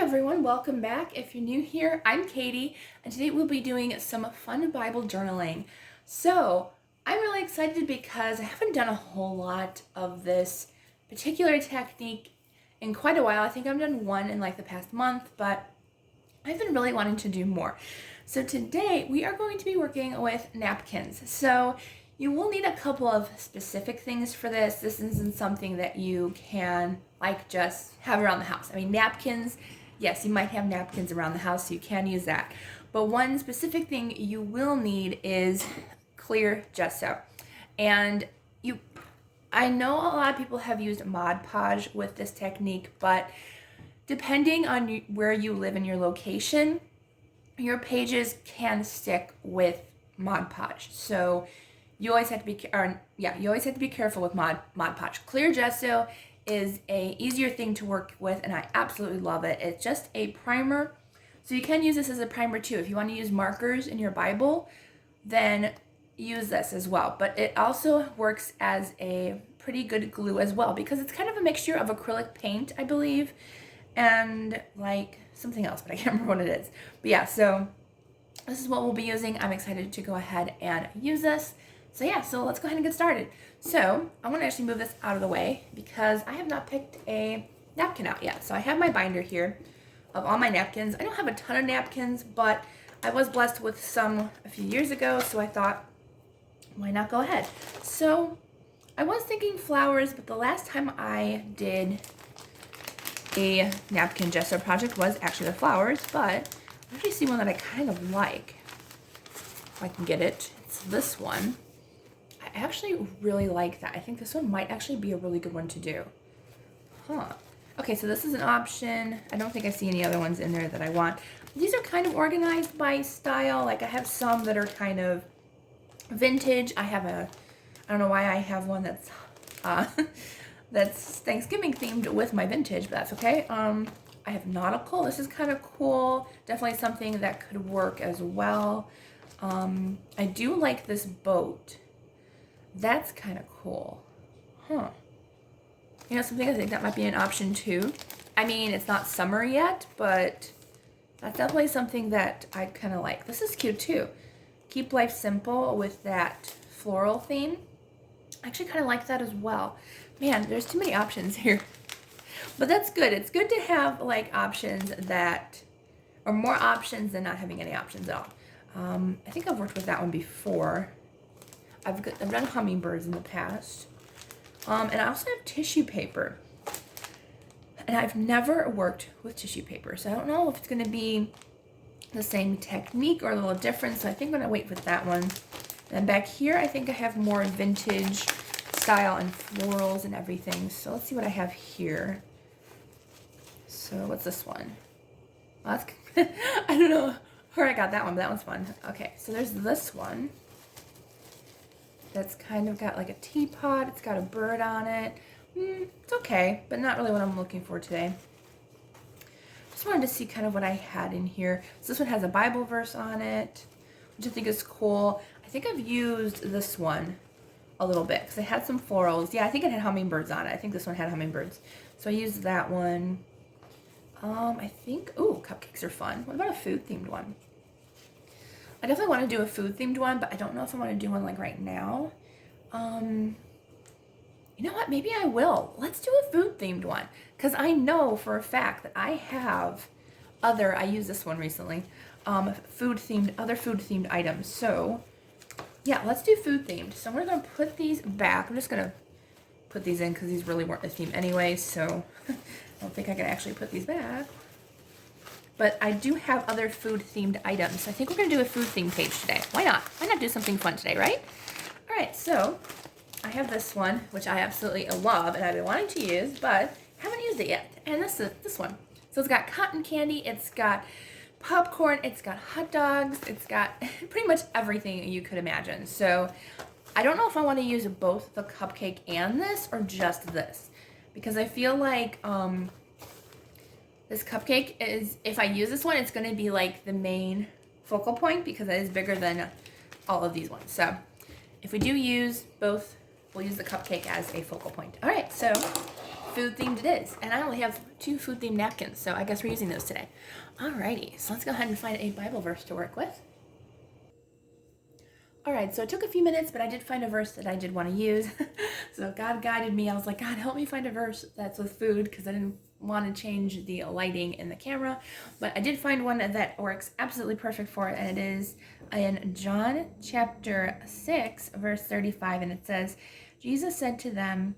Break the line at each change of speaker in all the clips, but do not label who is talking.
everyone, welcome back. If you're new here, I'm Katie, and today we'll be doing some fun Bible journaling. So, I'm really excited because I haven't done a whole lot of this particular technique in quite a while. I think I've done one in like the past month, but I've been really wanting to do more. So today we are going to be working with napkins. So you will need a couple of specific things for this. This isn't something that you can like just have around the house. I mean, napkins, yes, you might have napkins around the house, so you can use that. But one specific thing you will need is clear gesso. And I know a lot of people have used Mod Podge with this technique, but depending on where you live in your location, your pages can stick with Mod Podge. So you always have to be careful with Mod Podge. Clear gesso is a easier thing to work with, and I absolutely love it. It's just a primer, so you can use this as a primer too. If you want to use markers in your Bible, then use this as well. But it also works as a pretty good glue as well, because it's kind of a mixture of acrylic paint, I believe, and like something else, but I can't remember what it is. But yeah, so this is what we'll be using. I'm excited to go ahead and use this. So yeah, so let's go ahead and get started. So I want to actually move this out of the way because I have not picked a napkin out yet. So I have my binder here of all my napkins. I don't have a ton of napkins, but I was blessed with some a few years ago, so I thought, why not go ahead? So I was thinking flowers, but the last time I did a napkin gesso project was actually the flowers, but I actually see one that I kind of like. If I can get it, it's this one. I actually really like that. I think this one might actually be a really good one to do. Okay, so this is an option. I don't think I see any other ones in there that I want. These are kind of organized by style. Like I have some that are kind of vintage. I don't know why I have one that's that's Thanksgiving themed with my vintage, but that's okay. I have nautical. This is kind of cool. Definitely something that could work as well. I do like this boat. That's kind of cool. You know, something I think that might be an option too. I mean, it's not summer yet, but that's definitely something that I kind of like. This is cute too. Keep life simple with that floral theme. I actually kind of like that as well. Man, there's too many options here. But that's good. It's good to have like options that are more options than not having any options at all. I think I've worked with that one before. I've done hummingbirds in the past. And I also have tissue paper. And I've never worked with tissue paper, so I don't know if it's going to be the same technique or a little different, so I think I'm going to wait with that one. And then back here, I think I have more vintage style and florals and everything. So let's see what I have here. So what's this one? Well, that's I don't know where I got that one, but that one's fun. Okay, so there's this one. That's kind of got like a teapot. It's got a bird on it. It's okay, but not really what I'm looking for today. Just wanted to see kind of what I had in here. So this one has a Bible verse on it, which I think is cool. I think I've used this one a little bit because it had some florals. Yeah, I think it had hummingbirds on it. I think this one had hummingbirds. So I used that one. I think, ooh, cupcakes are fun. What about a food themed one? I definitely want to do a food themed one, but I don't know if I want to do one like right now. You know what? Maybe I will. Let's do a food themed one, because I know for a fact that I have I used this one recently, other food themed items. So yeah, let's do food themed. So we're going to put these back. I'm just going to put these in because these really weren't the theme anyway, so I don't think I can actually put these back. But I do have other food themed items. So I think we're going to do a food theme page today. Why not? Why not do something fun today, right? All right, so I have this one, which I absolutely love and I've been wanting to use, but haven't used it yet. And this is this one. So it's got cotton candy, it's got popcorn, it's got hot dogs, it's got pretty much everything you could imagine. So I don't know if I want to use both the cupcake and this or just this, because I feel like this cupcake is, if I use this one, it's going to be like the main focal point because it is bigger than all of these ones. So if we do use both, we'll use the cupcake as a focal point. All right, so food themed it is. And I only have 2 food themed napkins, so I guess we're using those today. Alrighty, so let's go ahead and find a Bible verse to work with. Alright, so it took a few minutes, but I did find a verse that I did want to use. So God guided me. I was like, God, help me find a verse that's with food, because I didn't want to change the lighting in the camera. But I did find one that works absolutely perfect for it, and it is in John chapter 6, verse 35, and it says, Jesus said to them,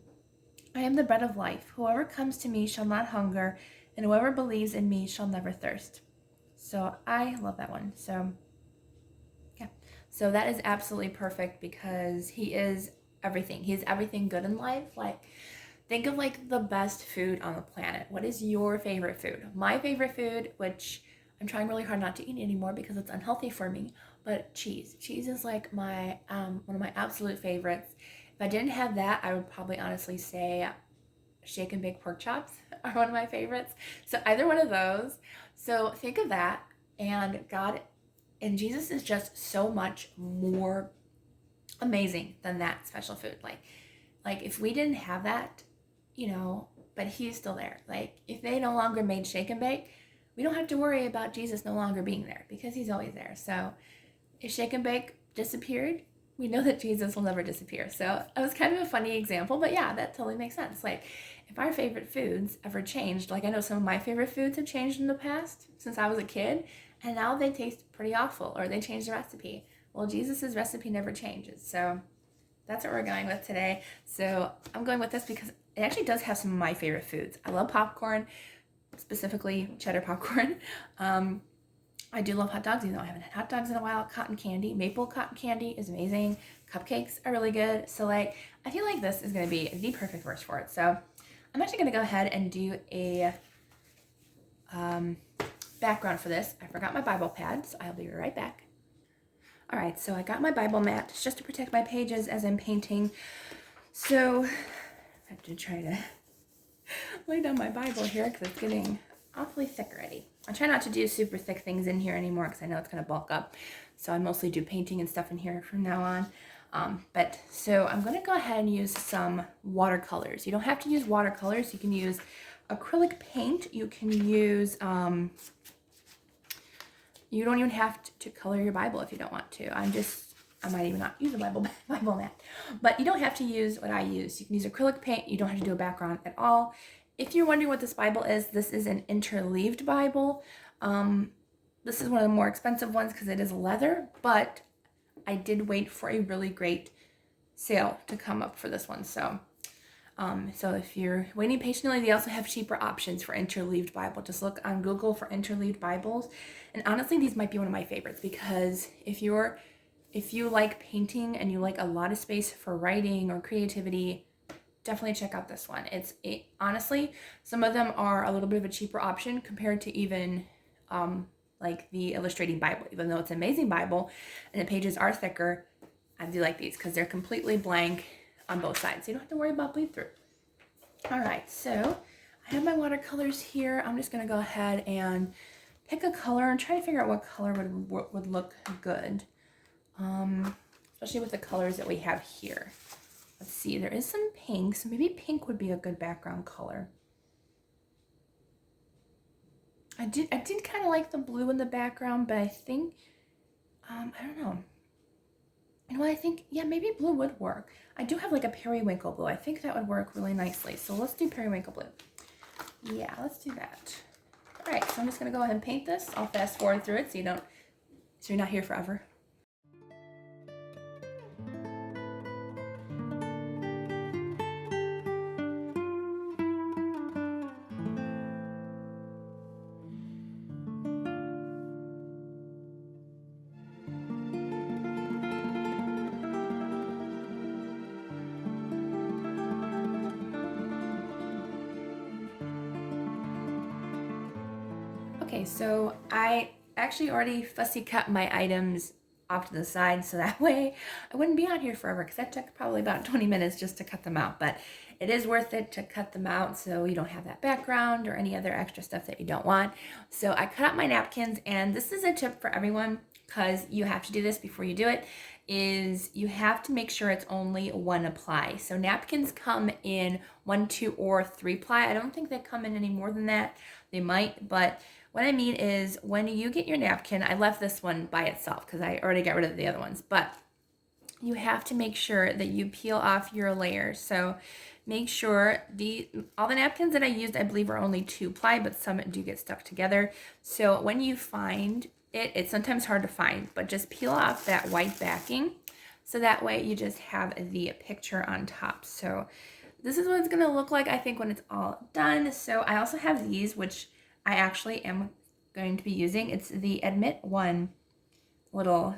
I am the bread of life. Whoever comes to me shall not hunger, and whoever believes in me shall never thirst. So I love that one. So that is absolutely perfect, because he is everything. He is everything good in life. Like, think of like the best food on the planet. What is your favorite food? My favorite food, which I'm trying really hard not to eat anymore because it's unhealthy for me, but cheese. Cheese is like my one of my absolute favorites. If I didn't have that, I would probably honestly say shake and bake pork chops are one of my favorites. So either one of those. So think of that, and God and Jesus is just so much more amazing than that special food. Like if we didn't have that, but he's still there. Like if they no longer made shake and bake, we don't have to worry about Jesus no longer being there, because he's always there. So if shake and bake disappeared, we know that Jesus will never disappear. So it was kind of a funny example, but yeah, that totally makes sense. Like if our favorite foods ever changed, like I know some of my favorite foods have changed in the past since I was a kid, and now they taste pretty awful, or they changed the recipe. Well, Jesus's recipe never changes. So that's what we're going with today. So I'm going with this because it actually does have some of my favorite foods. I love popcorn, specifically cheddar popcorn. I do love hot dogs, even though I haven't had hot dogs in a while. Cotton candy, maple cotton candy is amazing. Cupcakes are really good. So like, I feel like this is going to be the perfect verse for it. So I'm actually going to go ahead and do a background for this. I forgot my Bible pad, so I'll be right back. All right, so I got my Bible mat. It's just to protect my pages as I'm painting. So I have to try to lay down my Bible here because it's getting awfully thick already. I try not to do super thick things in here anymore because I know it's going to bulk up. So I mostly do painting and stuff in here from now on. So I'm going to go ahead and use some watercolors. You don't have to use watercolors. You can use acrylic paint. You can use, you don't even have to color your Bible if you don't want to. I might even not use a Bible mat. But you don't have to use what I use. You can use acrylic paint. You don't have to do a background at all. If you're wondering what this Bible is, this is an Interleaved Bible. This is one of the more expensive ones because it is leather, but I did wait for a really great sale to come up for this one. So if you're waiting patiently, they also have cheaper options for Interleaved Bible. Just look on Google for Interleaved Bibles. And honestly, these might be one of my favorites, because if you like painting and you like a lot of space for writing or creativity, definitely check out this one. Honestly, some of them are a little bit of a cheaper option compared to even like the Illustrating Bible. Even though it's an amazing Bible and the pages are thicker, I do like these because they're completely blank on both sides. So you don't have to worry about bleed through. All right, so I have my watercolors here. I'm just gonna go ahead and pick a color and try to figure out what color would look good. Especially with the colors that we have here. Let's see, there is some pink, so maybe pink would be a good background color. I did kind of like the blue in the background, but I think, I don't know. And I think, yeah, maybe blue would work. I do have like a periwinkle blue. I think that would work really nicely. So let's do periwinkle blue. Yeah, let's do that. All right, so I'm just gonna go ahead and paint this. I'll fast forward through it so you're not here forever. Okay, so I actually already fussy cut my items off to the side, so that way I wouldn't be on here forever, because that took probably about 20 minutes just to cut them out. But it is worth it to cut them out so you don't have that background or any other extra stuff that you don't want. So I cut out my napkins, and this is a tip for everyone, because you have to do this before you do it, is you have to make sure it's only one apply. So napkins come in 1, 2, or 3 ply. I don't think they come in any more than that. They might, but what I mean is when you get your napkin, I left this one by itself because I already got rid of the other ones, but you have to make sure that you peel off your layers. So make sure all the napkins that I used, I believe, are only 2 ply, but some do get stuck together. So when you find it, it's sometimes hard to find, but just peel off that white backing so that way you just have the picture on top. So this is what it's gonna look like, I think, when it's all done. So I also have these, which I actually am going to be using. It's the Admit One little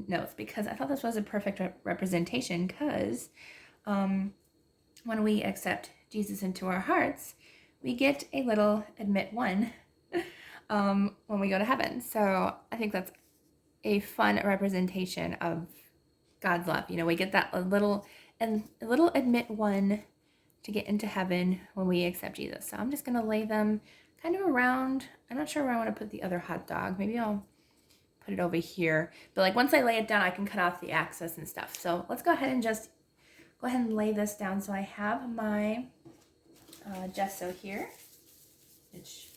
notes, because I thought this was a perfect representation, because when we accept Jesus into our hearts, we get a little Admit One when we go to heaven. So I think that's a fun representation of God's love. You know, we get that a little Admit One to get into heaven when we accept Jesus. So I'm just going to lay them kind of around. I'm not sure where I want to put the other hot dog. Maybe I'll put it over here. But like once I lay it down, I can cut off the access and stuff. So let's go ahead and lay this down. So I have my gesso here, which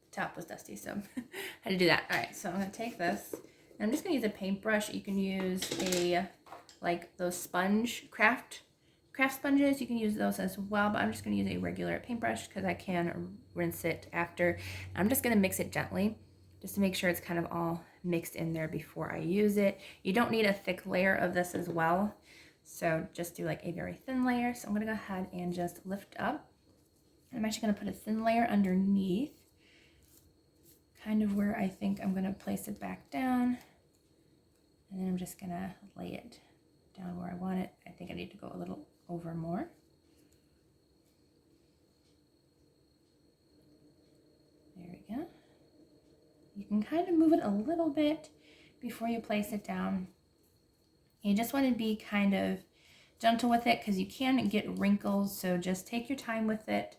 the top was dusty, so I had to do that. All right, so I'm going to take this, and I'm just going to use a paintbrush. You can use like those craft sponges. You can use those as well, but I'm just going to use a regular paintbrush because I can rinse it after. I'm just going to mix it gently just to make sure it's kind of all mixed in there before I use it. You don't need a thick layer of this as well, so just do like a very thin layer. So I'm going to go ahead and just lift up. I'm actually going to put a thin layer underneath, kind of where I think I'm going to place it back down, and then I'm just going to lay it down where I want it. I think I need to go a little over more. There we go. You can kind of move it a little bit before you place it down. You just want to be kind of gentle with it because you can get wrinkles, so just take your time with it.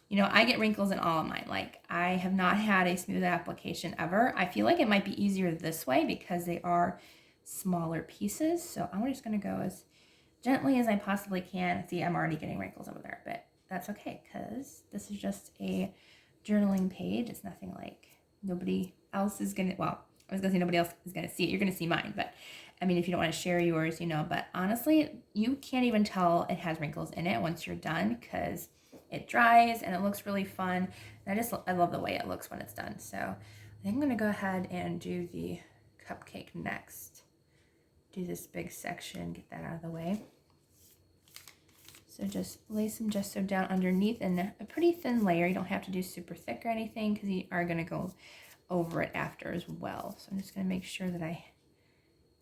You know, I get wrinkles in all of mine. Like, I have not had a smooth application ever. I feel like it might be easier this way because they are smaller pieces. So I'm just going to go as gently as I possibly can. See, I'm already getting wrinkles over there, but that's okay because this is just a journaling page. It's nothing like nobody else is going to, well, I was going to say nobody else is going to see it. You're going to see mine, but I mean, if you don't want to share yours, you know, but honestly, you can't even tell it has wrinkles in it once you're done because it dries and it looks really fun. And I love the way it looks when it's done. So I think I'm going to go ahead and do the cupcake next. Do this big section, get that out of the way. So just lay some gesso down underneath in a pretty thin layer. You don't have to do super thick or anything because you are going to go over it after as well. So I'm just going to make sure that I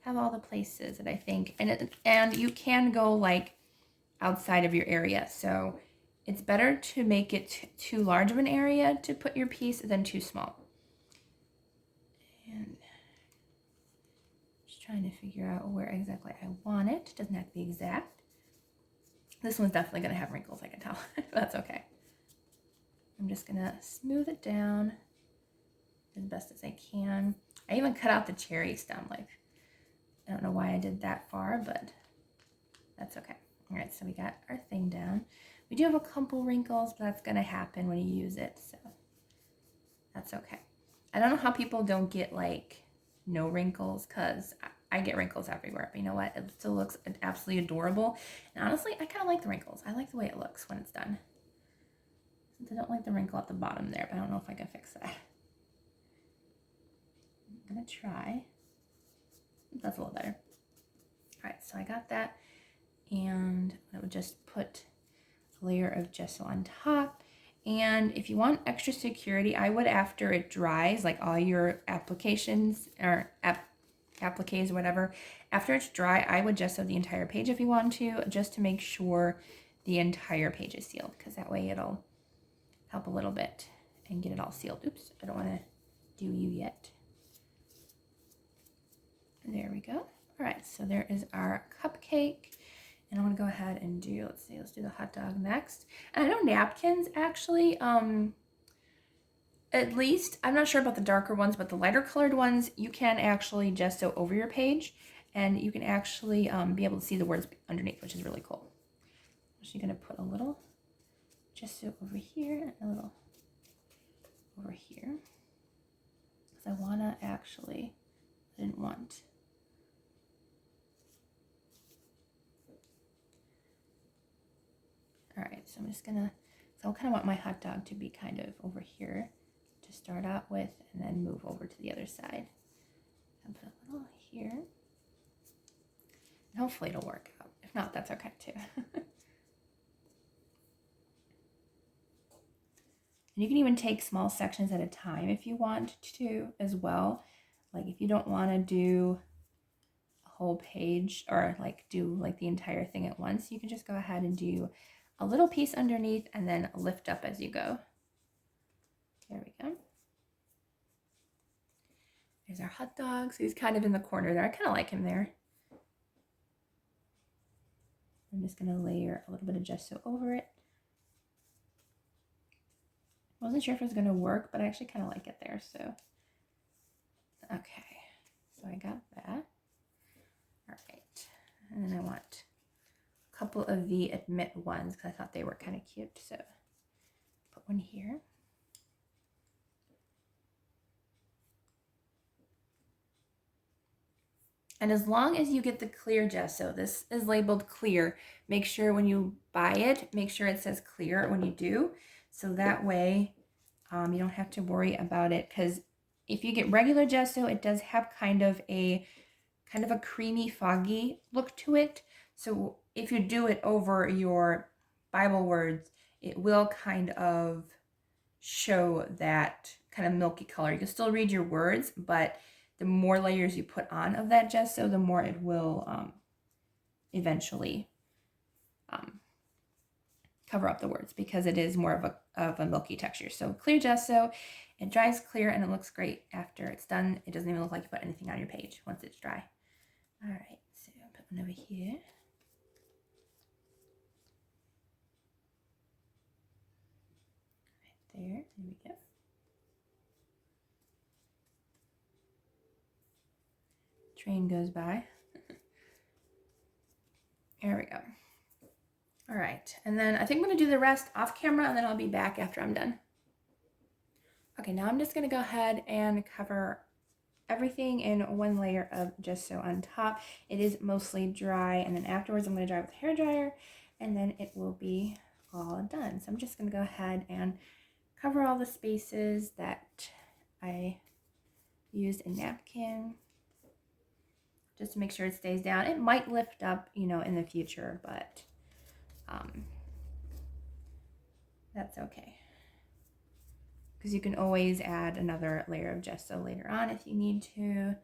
have all the places that I think, and you can go like outside of your area. So it's better to make it too large of an area to put your piece than too small. And just trying to figure out where exactly I want it. It doesn't have to be exact. This one's definitely going to have wrinkles, I can tell. But that's okay. I'm just going to smooth it down as best as I can. I even cut out the cherry stem. Like, I don't know why I did that far, but that's okay. All right, so we got our thing down. We do have a couple wrinkles, but that's going to happen when you use it, so that's okay. I don't know how people don't get, like, no wrinkles, because I get wrinkles everywhere, but you know what? It still looks absolutely adorable, and honestly, I kind of like the wrinkles. I like the way it looks when it's done. Since I don't like the wrinkle at the bottom there, but I don't know if I can fix that. I'm going to try. That's a little better. All right, so I got that, and I would just put a layer of gesso on top. And if you want extra security, I would, after it dries, like all your applications or appliques or whatever, after it's dry, I would gesso the entire page if you want to, just to make sure the entire page is sealed, because that way it'll help a little bit and get it all sealed. Oops, I don't want to do you yet. There we go. All right, so there is our cupcake. And I'm gonna go ahead and do, let's do the hot dog next. And I know napkins actually, at least, I'm not sure about the darker ones, but the lighter colored ones, you can actually gesso over your page, and you can actually be able to see the words underneath, which is really cool. I'm actually gonna put a little gesso over here and a little over here, because I wanna actually, I didn't want. All right, so I'm just gonna, so I kind of want my hot dog to be kind of over here to start out with, and then move over to the other side. And put a little here. And hopefully it'll work out. If not, that's okay too. And you can even take small sections at a time if you want to as well. Like if you don't want to do a whole page or like do like the entire thing at once, you can just go ahead and do a little piece underneath and then lift up as you go. There we go. There's our hot dog. So he's kind of in the corner there. I kind of like him there. I'm just going to layer a little bit of gesso over it. Wasn't sure if it was going to work, but I actually kind of like it there. So, okay. So I got that. All right. And then I want a couple of the admit ones because I thought they were kind of cute. So put one here. And as long as you get the clear gesso, this is labeled clear, make sure when you buy it, make sure it says clear when you do. So that way you don't have to worry about it, because if you get regular gesso, it does have kind of a creamy, foggy look to it. So if you do it over your Bible words, it will kind of show that kind of milky color. You can still read your words, but the more layers you put on of that gesso, the more it will eventually cover up the words, because it is more of a milky texture. So clear gesso, it dries clear and it looks great after it's done. It doesn't even look like you put anything on your page once it's dry. All right, so I'll put one over here. Right there we go. Train goes by. There we go. All right, and then I think I'm gonna do the rest off camera, and then I'll be back after I'm done. Okay, now I'm just gonna go ahead and cover everything in one layer of gesso on top. It is mostly dry, and then afterwards I'm gonna dry with a hairdryer, and then it will be all done. So I'm just gonna go ahead and cover all the spaces that I used a napkin, just to make sure it stays down. It might lift up, you know, in the future, but that's okay, because you can always add another layer of gesso later on if you need to.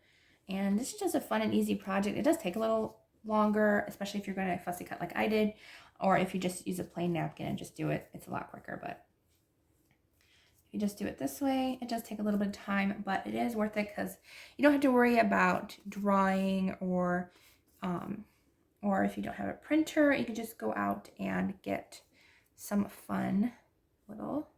And this is just a fun and easy project. It does take a little longer, especially if you're going to fussy cut like I did, or if you just use a plain napkin and just do it, it's a lot quicker. But if you just do it this way, it does take a little bit of time, but it is worth it because you don't have to worry about drying, or if you don't have a printer, you can just go out and get some fun little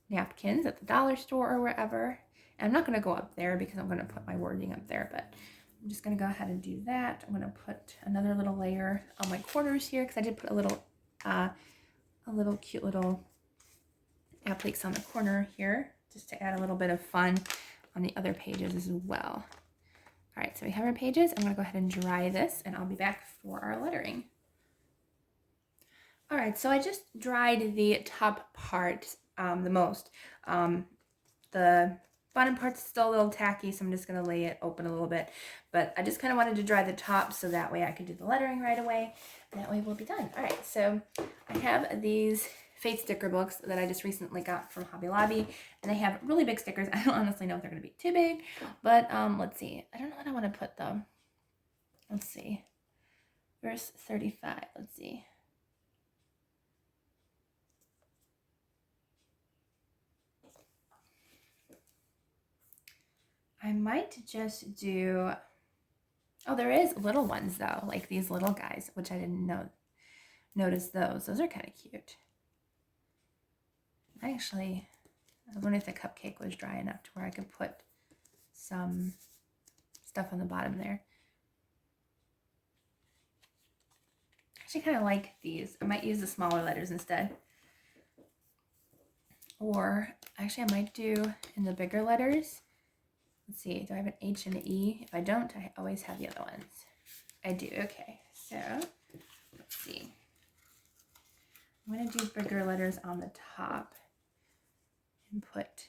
napkins at the dollar store or wherever. And I'm not going to go up there because I'm going to put my wording up there, but I'm just going to go ahead and do that. I'm going to put another little layer on my corners here because I did put a little cute little appliques on the corner here just to add a little bit of fun on the other pages as well. All right, so we have our pages. I'm going to go ahead and dry this, and I'll be back for our lettering. All right, so I just dried the top part the most. The bottom part's still a little tacky, so I'm just going to lay it open a little bit. But I just kind of wanted to dry the top so that way I could do the lettering right away. And that way we'll be done. All right, so I have these Fate sticker books that I just recently got from Hobby Lobby, and they have really big stickers. I don't honestly know if they're going to be too big, but let's see. I don't know what I want to put though. Let's see. Verse 35. Let's see. I might just do, Oh, there is little ones though, like these little guys, which I didn't notice those. Those are kind of cute. I was wondering if the cupcake was dry enough to where I could put some stuff on the bottom there. I actually kind of like these. I might use the smaller letters instead. Or actually I might do in the bigger letters. Let's see, do I have an H and an E? If I don't, I always have the other ones. I do, okay. So, let's see. I'm going to do bigger letters on the top and put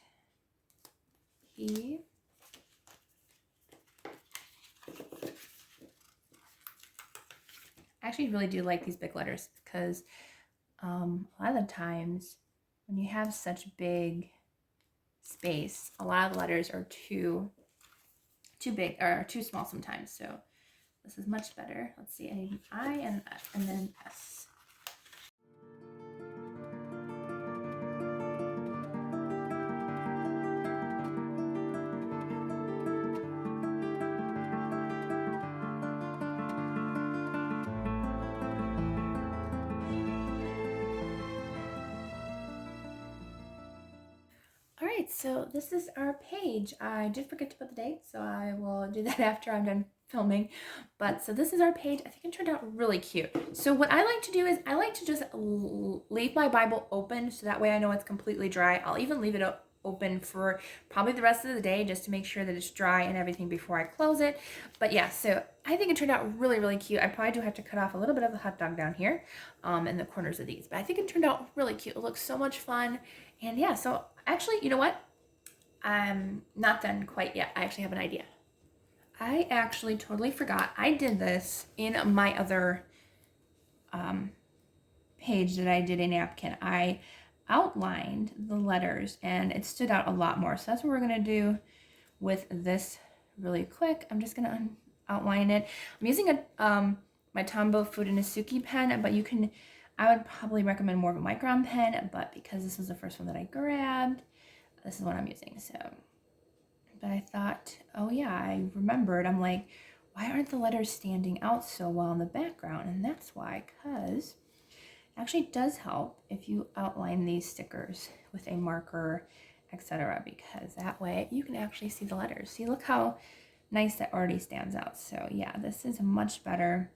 E. I actually really do like these big letters because a lot of the times when you have such big space, a lot of the letters are too big or too small sometimes. So this is much better. Let's see, I need an I and an F and then an S. Alright, so this is our page. I did forget to put the date, so I will do that after I'm done filming. But so this is our page. I think it turned out really cute. So what I like to do is I like to just leave my Bible open so that way I know it's completely dry. I'll even leave it open for probably the rest of the day just to make sure that it's dry and everything before I close it. But yeah, so I think it turned out really, really cute. I probably do have to cut off a little bit of the hot dog down here in the corners of these. But I think it turned out really cute. It looks so much fun. And yeah, so actually, you know what? I'm not done quite yet. I actually have an idea. I actually totally forgot. I did this in my other page that I did a napkin. I outlined the letters and it stood out a lot more. So that's what we're going to do with this really quick. I'm just going to outline it. I'm using a my Tombow Fudenosuke pen, but I would probably recommend more of a micron pen, but because this was the first one that I grabbed, this is what I'm using. So, but I thought, oh yeah, I remembered. I'm like, why aren't the letters standing out so well in the background? And that's why, because it actually does help if you outline these stickers with a marker, etc., because that way you can actually see the letters. See, look how nice that already stands out. So yeah, this is much better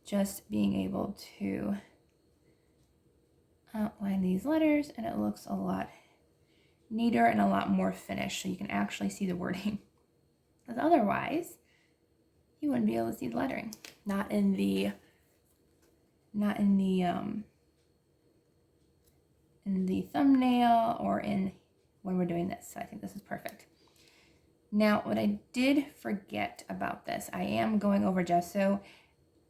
just being able to outline these letters, and it looks a lot neater and a lot more finished, so you can actually see the wording. Because otherwise, you wouldn't be able to see the lettering. Not in the thumbnail or in when we're doing this. So I think this is perfect. Now, what I did forget about this, I am going over Gesso.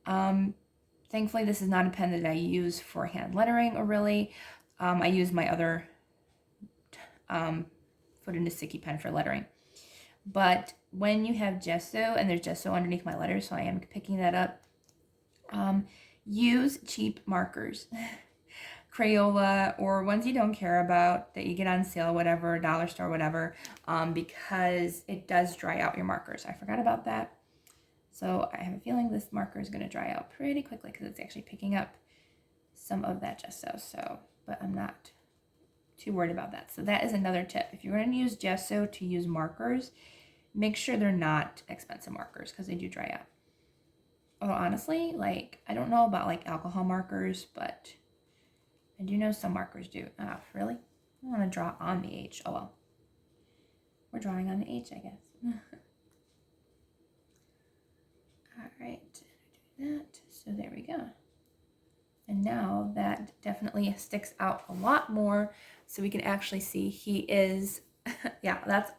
Thankfully, this is not a pen that I use for hand lettering or really. I use my other Fudenosuke pen for lettering. But when you have Gesso, and there's Gesso underneath my letters, so I am picking that up, use cheap markers. Crayola or ones you don't care about that you get on sale, whatever, dollar store, whatever, because it does dry out your markers. I forgot about that. So I have a feeling this marker is going to dry out pretty quickly because it's actually picking up some of that Gesso. So, but I'm not too worried about that. So that is another tip. If you're going to use Gesso to use markers, make sure they're not expensive markers because they do dry out. Although honestly, like, I don't know about like alcohol markers, but I do know some markers do. Oh, really? I want to draw on the H. Oh well. We're drawing on the H, I guess. Alright, do that. So there we go. And now that definitely sticks out a lot more, so we can actually see he is, yeah, that's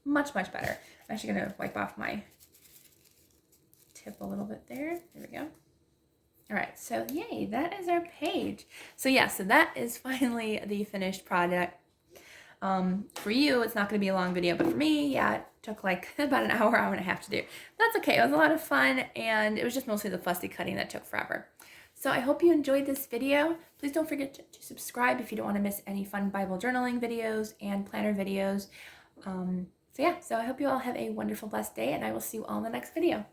much, much better. I'm actually going to wipe off my tip a little bit there. There we go. All right, so yay, that is our page. So yeah, so that is finally the finished product. For you, it's not going to be a long video, but for me, yeah, it took like about an hour and a half to do. That's okay. It was a lot of fun, and it was just mostly the fussy cutting that took forever. So I hope you enjoyed this video. Please don't forget to subscribe if you don't want to miss any fun Bible journaling videos and planner videos. So yeah, so I hope you all have a wonderful, blessed day, and I will see you all in the next video.